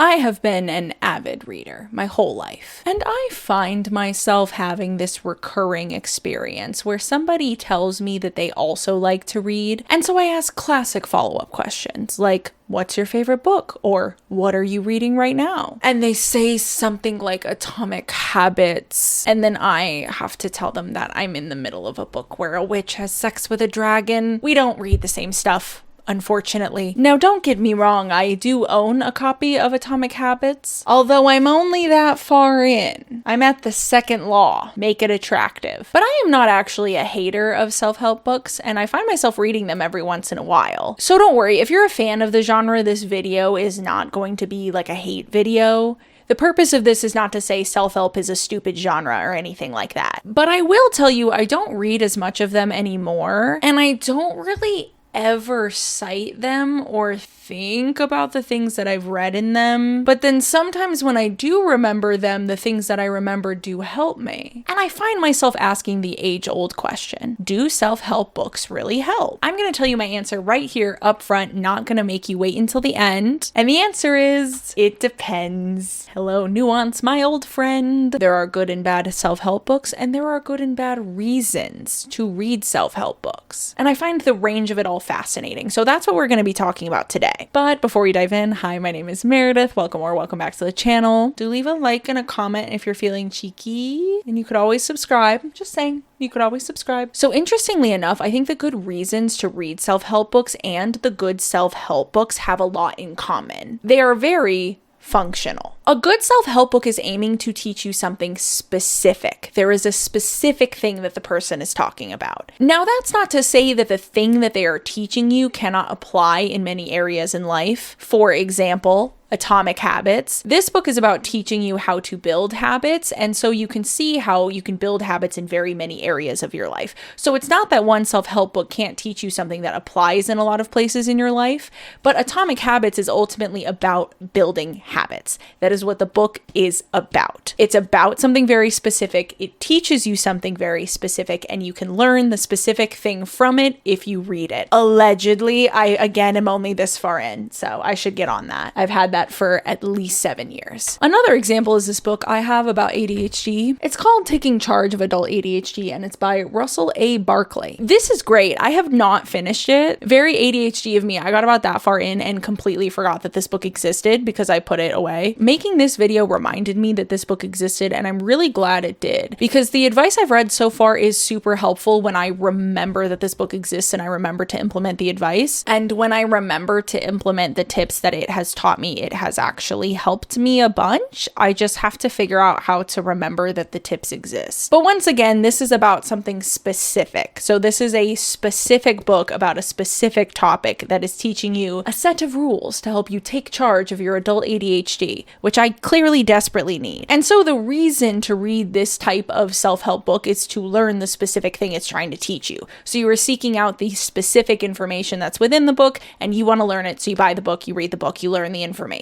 I have been an avid reader my whole life, and I find myself having this recurring experience where somebody tells me that they also like to read, and so I ask classic follow-up questions like, what's your favorite book? Or what are you reading right now? And they say something like Atomic Habits, and then I have to tell them that I'm in the middle of a book where a witch has sex with a dragon. We don't read the same stuff, unfortunately. Now, don't get me wrong, I do own a copy of Atomic Habits, although I'm only that far in. I'm at the second law, make it attractive. But I am not actually a hater of self-help books, and I find myself reading them every once in a while. So don't worry, if you're a fan of the genre, this video is not going to be like a hate video. The purpose of this is not to say self-help is a stupid genre or anything like that. But I will tell you, I don't read as much of them anymore, and I don't really ever cite them or think about the things that I've read in them. But then sometimes when I do remember them, the things that I remember do help me. And I find myself asking the age-old question, do self-help books really help? I'm going to tell you my answer right here up front, not going to make you wait until the end. And the answer is, it depends. Hello, Nuance, my old friend. There are good and bad self-help books, and there are good and bad reasons to read self-help books. And I find the range of it all fascinating. So that's what we're going to be talking about today. But before we dive in, hi, my name is Meredith. Welcome or welcome back to the channel. Do leave a like and a comment if you're feeling cheeky. And you could always subscribe. Just saying, you could always subscribe. So interestingly enough, I think the good reasons to read self-help books and the good self-help books have a lot in common. They are very functional. A good self-help book is aiming to teach you something specific. There is a specific thing that the person is talking about. Now, that's not to say that the thing that they are teaching you cannot apply in many areas in life. For example, Atomic Habits. This book is about teaching you how to build habits, and so you can see how you can build habits in very many areas of your life. So it's not that one self-help book can't teach you something that applies in a lot of places in your life, but Atomic Habits is ultimately about building habits. That is what the book is about. It's about something very specific. It teaches you something very specific, and you can learn the specific thing from it if you read it. Allegedly, I again am only this far in, so I should get on that. I've had that for at least 7 years. Another example is this book I have about ADHD. It's called Taking Charge of Adult ADHD, and it's by Russell A. Barkley. This is great. I have not finished it. Very ADHD of me. I got about that far in and completely forgot that this book existed because I put it away. Making this video reminded me that this book existed, and I'm really glad it did, because the advice I've read so far is super helpful when I remember that this book exists and I remember to implement the advice. And when I remember to implement the tips that it has taught me, it has actually helped me a bunch. I just have to figure out how to remember that the tips exist. But once again, this is about something specific. So this is a specific book about a specific topic that is teaching you a set of rules to help you take charge of your adult ADHD, which I clearly desperately need. And so the reason to read this type of self-help book is to learn the specific thing it's trying to teach you. So you are seeking out the specific information that's within the book, and you want to learn it, so you buy the book, you read the book, you learn the information.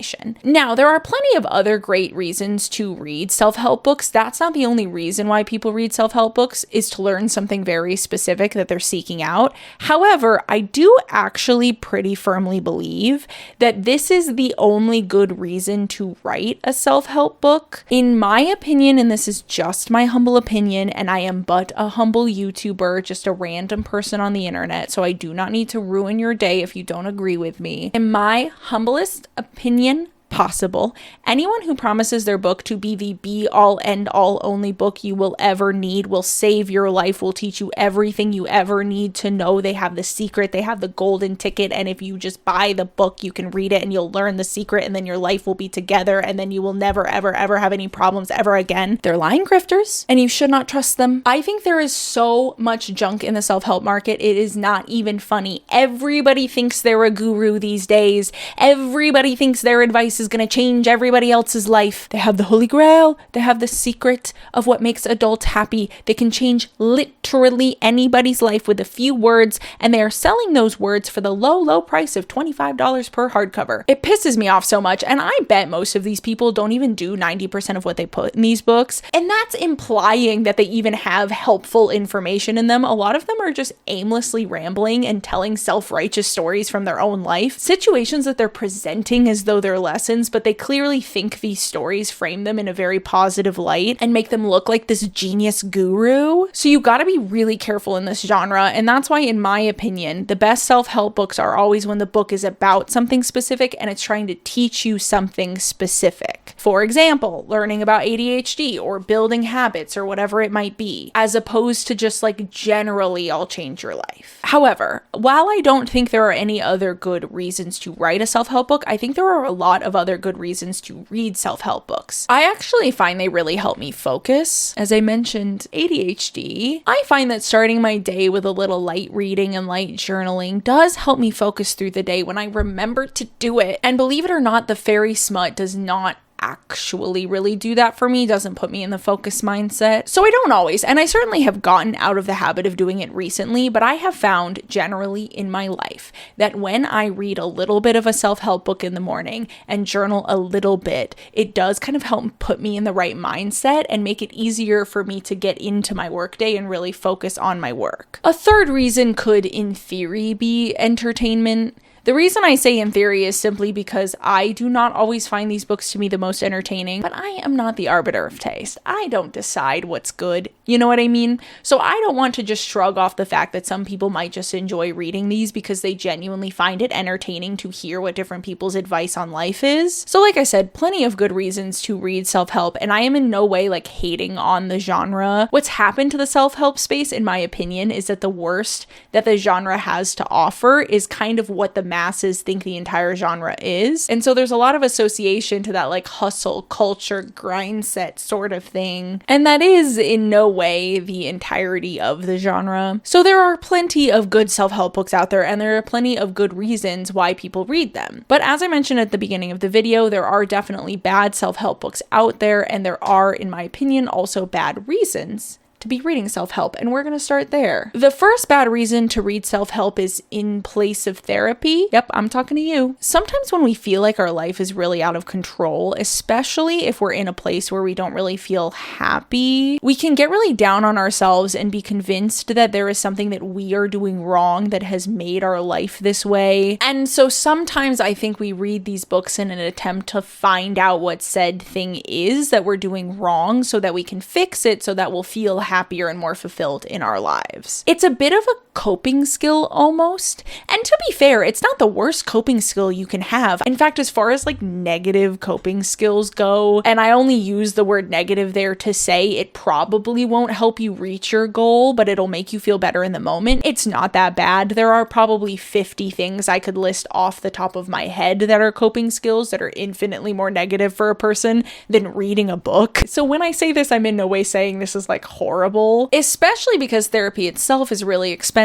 Now, there are plenty of other great reasons to read self-help books. That's not the only reason why people read self-help books, is to learn something very specific that they're seeking out. However, I do actually pretty firmly believe that this is the only good reason to write a self-help book. In my opinion, and this is just my humble opinion, and I am but a humble YouTuber, just a random person on the internet, so I do not need to ruin your day if you don't agree with me. In my humblest opinion possible, anyone who promises their book to be the be-all, end-all only book you will ever need, will save your life, will teach you everything you ever need to know. They have the secret, they have the golden ticket, and if you just buy the book, you can read it and you'll learn the secret, and then your life will be together, and then you will never, ever, ever have any problems ever again. They're lying grifters, and you should not trust them. I think there is so much junk in the self-help market, it is not even funny. Everybody thinks they're a guru these days. Everybody thinks their advice is going to change everybody else's life. They have the holy grail. They have the secret of what makes adults happy. They can change literally anybody's life with a few words, and they are selling those words for the low, low price of $25 per hardcover. It pisses me off so much, and I bet most of these people don't even do 90% of what they put in these books, and that's implying that they even have helpful information in them. A lot of them are just aimlessly rambling and telling self-righteous stories from their own life. Situations that they're presenting as though they're lessons lessons, but they clearly think these stories frame them in a very positive light and make them look like this genius guru. So you gotta be really careful in this genre, and that's why, in my opinion, the best self-help books are always when the book is about something specific and it's trying to teach you something specific. For example, learning about ADHD or building habits or whatever it might be, as opposed to just like generally I'll change your life. However, while I don't think there are any other good reasons to write a self-help book, I think there are a lot of other good reasons to read self-help books. I actually find they really help me focus. As I mentioned, ADHD, I find that starting my day with a little light reading and light journaling does help me focus through the day when I remember to do it. And believe it or not, the fairy smut does not actually really do that for me, doesn't put me in the focus mindset. So I don't always, and I certainly have gotten out of the habit of doing it recently, but I have found generally in my life that when I read a little bit of a self-help book in the morning and journal a little bit, it does kind of help put me in the right mindset and make it easier for me to get into my workday and really focus on my work. A third reason could, in theory, be entertainment. The reason I say in theory is simply because I do not always find these books to be the most entertaining, but I am not the arbiter of taste. I don't decide what's good. You know what I mean? So I don't want to just shrug off the fact that some people might just enjoy reading these because they genuinely find it entertaining to hear what different people's advice on life is. So like I said, plenty of good reasons to read self-help, and I am in no way like hating on the genre. What's happened to the self-help space, in my opinion, is that the worst that the genre has to offer is kind of what the masses think the entire genre is. And so there's a lot of association to that like hustle culture, grind set sort of thing. And that is in no way the entirety of the genre. So there are plenty of good self-help books out there, and there are plenty of good reasons why people read them. But as I mentioned at the beginning of the video, there are definitely bad self-help books out there, and there are, in my opinion, also bad reasons to be reading self-help, and we're going to start there. The first bad reason to read self-help is in place of therapy. Yep, I'm talking to you. Sometimes when we feel like our life is really out of control, especially if we're in a place where we don't really feel happy, we can get really down on ourselves and be convinced that there is something that we are doing wrong that has made our life this way. And so sometimes I think we read these books in an attempt to find out what said thing is that we're doing wrong so that we can fix it, so that we'll feel happier and more fulfilled in our lives. It's a bit of a coping skill almost. And to be fair, it's not the worst coping skill you can have. In fact, as far as like negative coping skills go, and I only use the word negative there to say it probably won't help you reach your goal, but it'll make you feel better in the moment, it's not that bad. There are probably 50 things I could list off the top of my head that are coping skills that are infinitely more negative for a person than reading a book. So when I say this, I'm in no way saying this is like horrible, especially because therapy itself is really expensive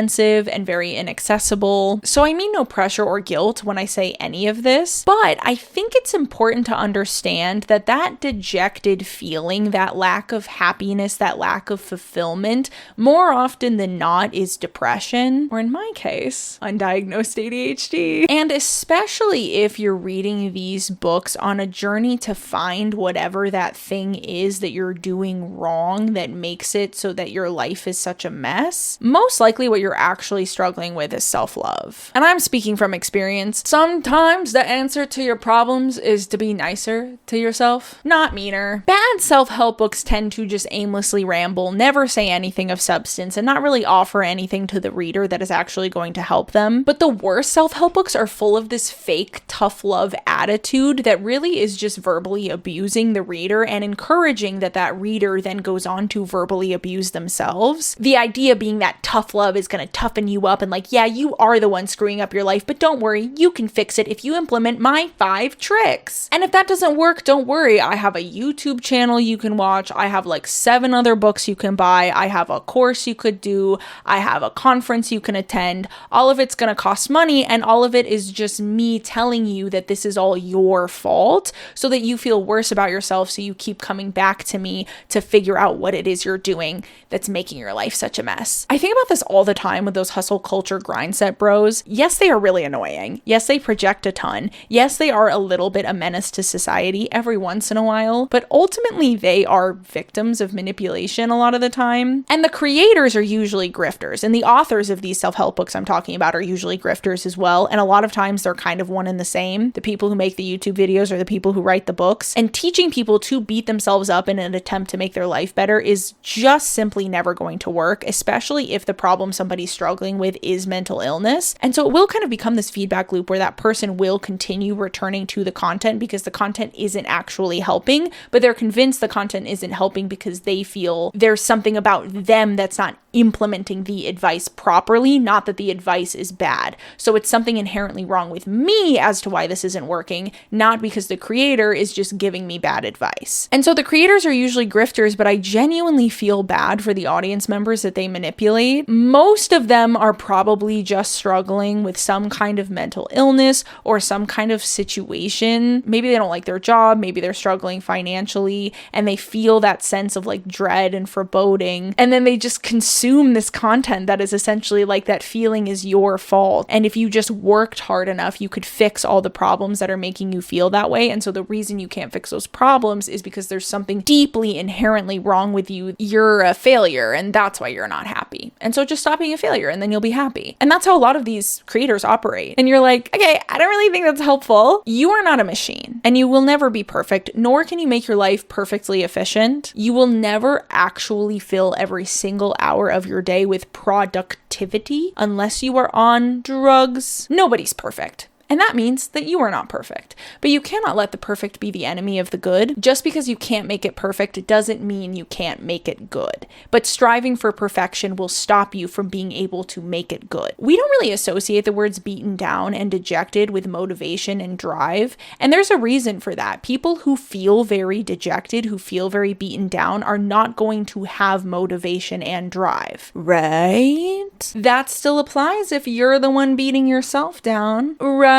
and very inaccessible. So I mean no pressure or guilt when I say any of this, but I think it's important to understand that that dejected feeling, that lack of happiness, that lack of fulfillment, more often than not is depression, or in my case, undiagnosed ADHD. And especially if you're reading these books on a journey to find whatever that thing is that you're doing wrong that makes it so that your life is such a mess, most likely what you're actually struggling with is self-love. And I'm speaking from experience. Sometimes the answer to your problems is to be nicer to yourself, not meaner. Bad self-help books tend to just aimlessly ramble, never say anything of substance, and not really offer anything to the reader that is actually going to help them. But the worst self-help books are full of this fake tough love attitude that really is just verbally abusing the reader and encouraging that reader then goes on to verbally abuse themselves. The idea being that tough love is going to toughen you up and like, yeah, you are the one screwing up your life, but don't worry, you can fix it if you implement my 5 tricks. And if that doesn't work, don't worry. I have a YouTube channel you can watch. I have like 7 other books you can buy. I have a course you could do. I have a conference you can attend. All of it's going to cost money, and all of it is just me telling you that this is all your fault so that you feel worse about yourself, so you keep coming back to me to figure out what it is you're doing. doing that's making your life such a mess. I think about this all the time with those hustle culture grind set bros. Yes, they are really annoying. Yes, they project a ton. Yes, they are a little bit a menace to society every once in a while, but ultimately they are victims of manipulation a lot of the time. And the creators are usually grifters, and the authors of these self-help books I'm talking about are usually grifters as well. And a lot of times they're kind of one and the same. The people who make the YouTube videos are the people who write the books, and teaching people to beat themselves up in an attempt to make their life better is just simply never going to work, especially if the problem somebody's struggling with is mental illness. And so it will kind of become this feedback loop where that person will continue returning to the content because the content isn't actually helping, but they're convinced the content isn't helping because they feel there's something about them that's not implementing the advice properly, not that the advice is bad. So it's something inherently wrong with me as to why this isn't working, not because the creator is just giving me bad advice. And so the creators are usually grifters, but I genuinely feel bad for the audience members that they manipulate. Most of them are probably just struggling with some kind of mental illness or some kind of situation. Maybe they don't like their job, maybe they're struggling financially, and they feel that sense of like dread and foreboding, and then they just consume this content that is essentially like that feeling is your fault. And if you just worked hard enough, you could fix all the problems that are making you feel that way. And so the reason you can't fix those problems is because there's something deeply inherently wrong with you. You're a failure, and that's why you're not happy. And so just stop being a failure and then you'll be happy. And that's how a lot of these creators operate. And you're like, okay, I don't really think that's helpful. You are not a machine, and you will never be perfect, nor can you make your life perfectly efficient. You will never actually fill every single hour of your day with productivity unless you are on drugs. Nobody's perfect. And that means that you are not perfect. But you cannot let the perfect be the enemy of the good. Just because you can't make it perfect, it doesn't mean you can't make it good. But striving for perfection will stop you from being able to make it good. We don't really associate the words beaten down and dejected with motivation and drive. And there's a reason for that. People who feel very dejected, who feel very beaten down, are not going to have motivation and drive. Right? That still applies if you're the one beating yourself down. Right?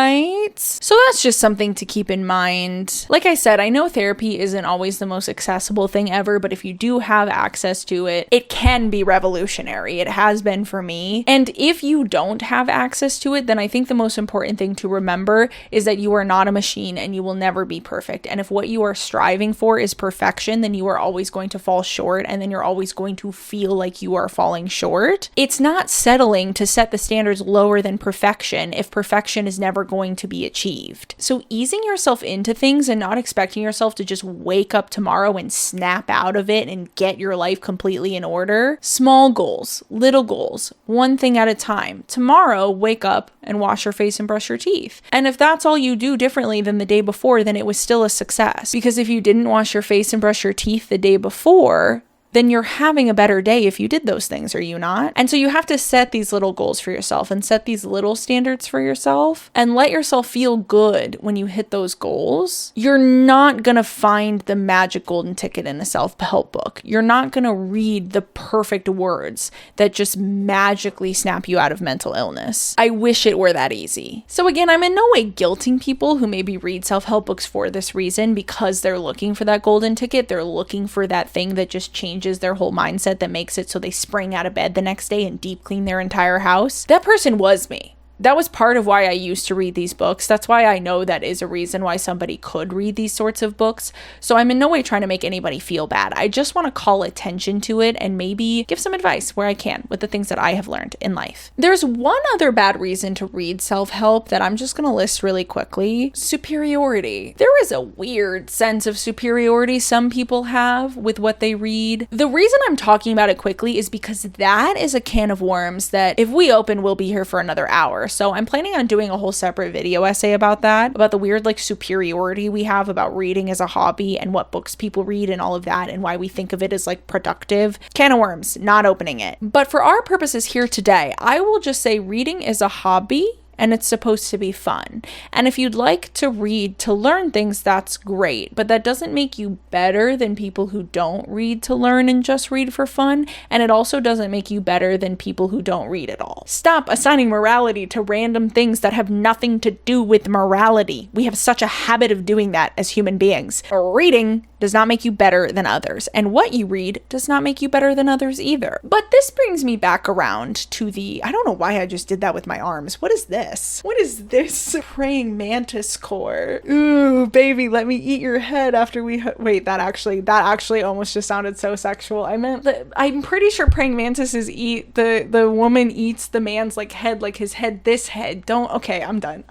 So that's just something to keep in mind. Like I said, I know therapy isn't always the most accessible thing ever, but if you do have access to it, it can be revolutionary. It has been for me. And if you don't have access to it, then I think the most important thing to remember is that you are not a machine and you will never be perfect. And if what you are striving for is perfection, then you are always going to fall short, and then you're always going to feel like you are falling short. It's not settling to set the standards lower than perfection if perfection is never going to be achieved. So easing yourself into things and not expecting yourself to just wake up tomorrow and snap out of it and get your life completely in order. Small goals, little goals, one thing at a time. Tomorrow, wake up and wash your face and brush your teeth. And if that's all you do differently than the day before, then it was still a success. Because if you didn't wash your face and brush your teeth the day before, then you're having a better day if you did those things, are you not? And so you have to set these little goals for yourself and set these little standards for yourself and let yourself feel good when you hit those goals. You're not gonna find the magic golden ticket in a self-help book. You're not gonna read the perfect words that just magically snap you out of mental illness. I wish it were that easy. So again, I'm in no way guilting people who maybe read self-help books for this reason because they're looking for that golden ticket. They're looking for that thing that just changes their whole mindset, that makes it so they spring out of bed the next day and deep clean their entire house. That person was me. That was part of why I used to read these books. That's why I know that is a reason why somebody could read these sorts of books. So I'm in no way trying to make anybody feel bad. I just want to call attention to it and maybe give some advice where I can with the things that I have learned in life. There's one other bad reason to read self-help that I'm just going to list really quickly. Superiority. There is a weird sense of superiority some people have with what they read. The reason I'm talking about it quickly is because that is a can of worms that if we open, we'll be here for another hour. So I'm planning on doing a whole separate video essay about that, about the weird like superiority we have about reading as a hobby and what books people read and all of that and why we think of it as like productive. Can of worms, not opening it. But for our purposes here today, I will just say reading is a hobby and it's supposed to be fun. And if you'd like to read to learn things, that's great, but that doesn't make you better than people who don't read to learn and just read for fun, and it also doesn't make you better than people who don't read at all. Stop assigning morality to random things that have nothing to do with morality. We have such a habit of doing that as human beings. Reading does not make you better than others, and what you read does not make you better than others either. But this brings me back around to I don't know why I just did that with my arms. What is this? What is this? Praying mantis core. Ooh, baby, let me eat your head after we wait, that actually almost just sounded so sexual. I'm pretty sure praying mantises eat the woman eats the man's like head, like his head, this head. Okay, I'm done.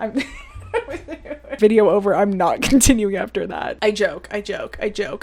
Video over. I'm not continuing after that. I joke.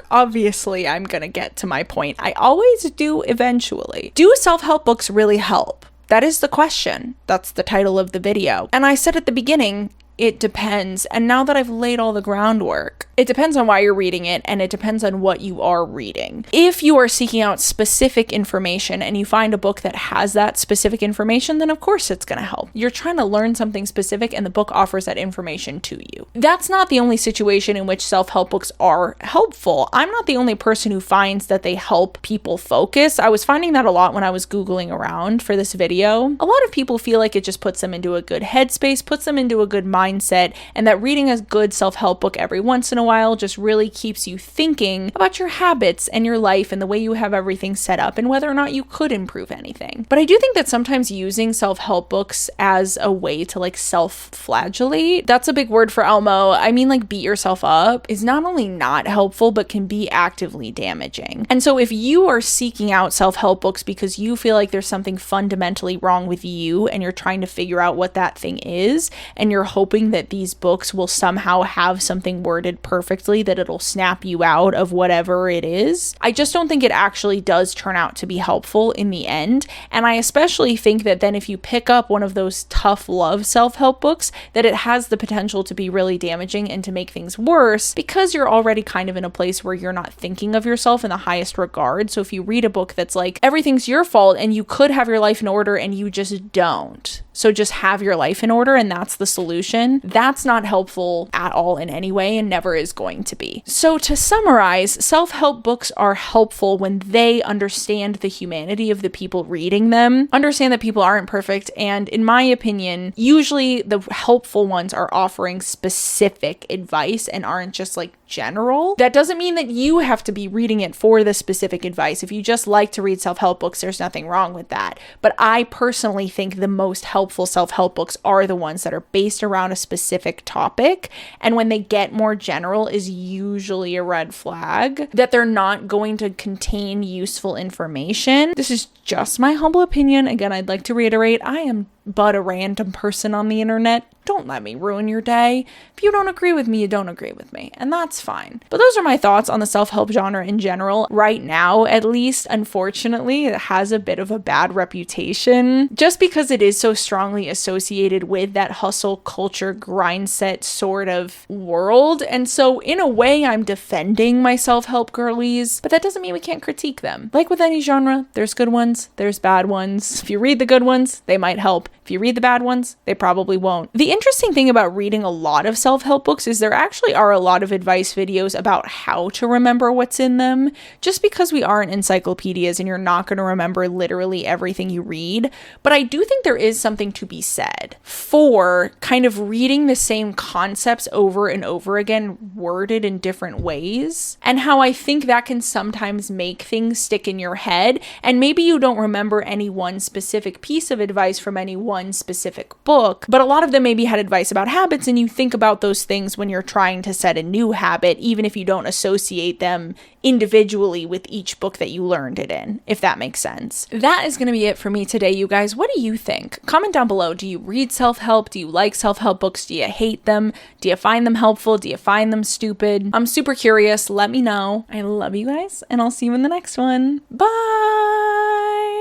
Obviously, I'm gonna get to my point. I always do eventually. Do self-help books really help? That is the question. That's the title of the video. And I said at the beginning, it depends. And now that I've laid all the groundwork, it depends on why you're reading it, and it depends on what you are reading. If you are seeking out specific information and you find a book that has that specific information, then of course it's going to help. You're trying to learn something specific and the book offers that information to you. That's not the only situation in which self-help books are helpful. I'm not the only person who finds that they help people focus. I was finding that a lot when I was Googling around for this video. A lot of people feel like it just puts them into a good headspace, puts them into a good mindset, and that reading a good self-help book every once in a while just really keeps you thinking about your habits and your life and the way you have everything set up and whether or not you could improve anything. But I do think that sometimes using self-help books as a way to like self-flagellate, that's a big word for Elmo. I mean, like beat yourself up, is not only not helpful, but can be actively damaging. And so if you are seeking out self-help books because you feel like there's something fundamentally wrong with you and you're trying to figure out what that thing is, and you're hoping that these books will somehow have something worded perfectly that it'll snap you out of whatever it is, I just don't think it actually does turn out to be helpful in the end. And I especially think that then if you pick up one of those tough love self-help books, that it has the potential to be really damaging and to make things worse because you're already kind of in a place where you're not thinking of yourself in the highest regard. So if you read a book that's like, everything's your fault and you could have your life in order and you just don't, so just have your life in order and that's the solution, that's not helpful at all in any way and never is going to be. So to summarize, self-help books are helpful when they understand the humanity of the people reading them, understand that people aren't perfect, and in my opinion, usually the helpful ones are offering specific advice and aren't just like general. That doesn't mean that you have to be reading it for the specific advice. If you just like to read self-help books, there's nothing wrong with that. But I personally think the most helpful self-help books are the ones that are based around a specific topic. And when they get more general is usually a red flag that they're not going to contain useful information. This is just my humble opinion. Again, I'd like to reiterate, I am but a random person on the internet. Don't let me ruin your day. If you don't agree with me, you don't agree with me, and that's fine. But those are my thoughts on the self-help genre in general. Right now, at least, unfortunately, it has a bit of a bad reputation just because it is so strongly associated with that hustle culture, grind set sort of world. And so in a way, I'm defending my self-help girlies, but that doesn't mean we can't critique them. Like with any genre, there's good ones, there's bad ones. If you read the good ones, they might help. If you read the bad ones, they probably won't. The interesting thing about reading a lot of self-help books is there actually are a lot of advice videos about how to remember what's in them. Just because we aren't encyclopedias and you're not going to remember literally everything you read. But I do think there is something to be said for kind of reading the same concepts over and over again, worded in different ways, and how I think that can sometimes make things stick in your head. And maybe you don't remember any one specific piece of advice from any one specific book, but a lot of them maybe had advice about habits, and you think about those things when you're trying to set a new habit, even if you don't associate them individually with each book that you learned it in, if that makes sense. That is going to be it for me today, you guys. What do you think? Comment down below. Do you read self-help? Do you like self-help books? Do you hate them? Do you find them helpful? Do you find them stupid? I'm super curious. Let me know. I love you guys, and I'll see you in the next one. Bye!